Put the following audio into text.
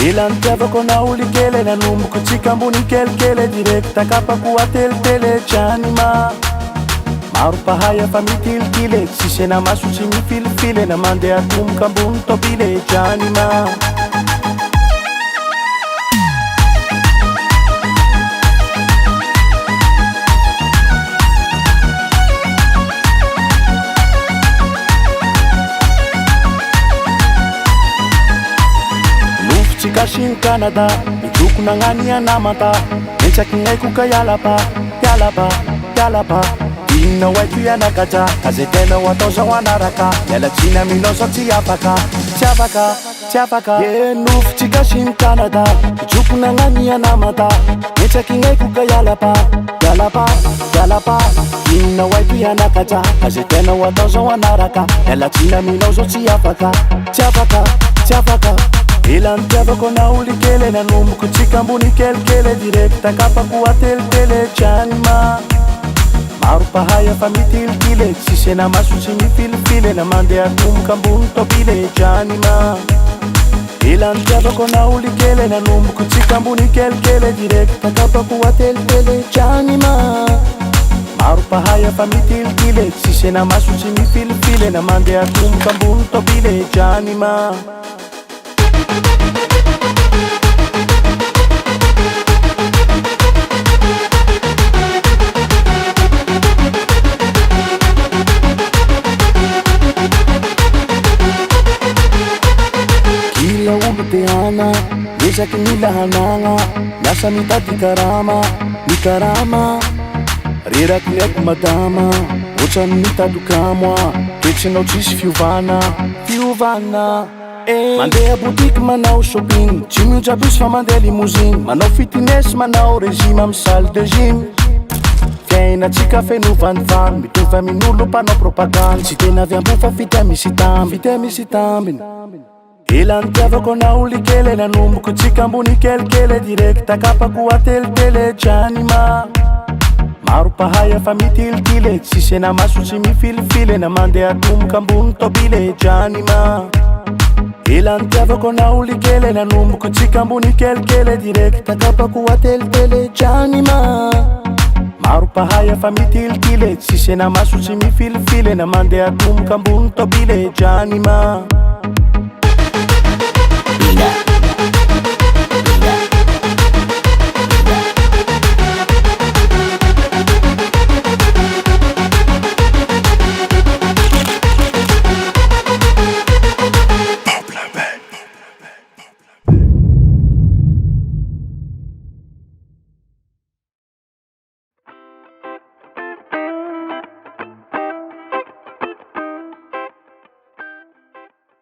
Ilantiavako na olikele nanomboky tsika ambony kelikely direct takapako atelitely tranima maro pahay fa mitilikily tsisy na maso tsy mifilifily na mandeha atomboka ambony tobile tranima Kashin Canada, Ijuku Nangania Namata, Nechakinekuka Yalapa, Yalapa, Yalapa, Ina Waituya Nakaja, Azetena Watosa Wanaraka, Yalachina Minosa Tiapaka, Tiapaka, Tiapaka, Yenuf Chikashin Canada, Ijuku Nangania Namata, Nechakinekuka Yalapa, Yalapa, Yalapa, Ina Waituya Nakaja, Azetena Watosa Wanaraka, Yalachina Minosa Tiapaka, Tiapaka, Tiapaka. Ilantiavako na olikely nanomboky tsika ambony kelikely direct takapako atelitely tranima maro pahay fa mitilikily tsisy na maso tsy mifilifily na mandeha atomboka ambony tobile tranima Ilantiavako na olikely nanomboky tsika ambony kelikely direct takapako atelitely tranima maro pahay fa mitilikily tsisy na maso tsy mifilifily na mandeha atomboka ambony tobile tranima Teana, resaky mila hanagna miasa mitady karama, ny karama reraky miaiko madama ohatrany mitady kamoa ketrinao tsisy fiovana mandeha boutiky manao shopping tsy miotra bus fa mandeha limousine manao fitness manao régime amy salle de gym fiainatsika feno vanivany mitovy amin'olo mpanao propagande tsy tena avy ambo fa fitya misy tambiny Ilantiavako na olikely nanomboky tsika ambony kelikely direct takapako atelitely tranima maro pahay fa mitilikily tsisy na maso tsy mifilifily na mandeha atomboka ambony tobile tranima Ilantiavako na olikely nanomboky tsika ambony kelikely direct takapako atelitely tranima maro pahay fa mitilikily tsisy na maso tsy mifilifily na mandeha atomboka ambony tobile tranima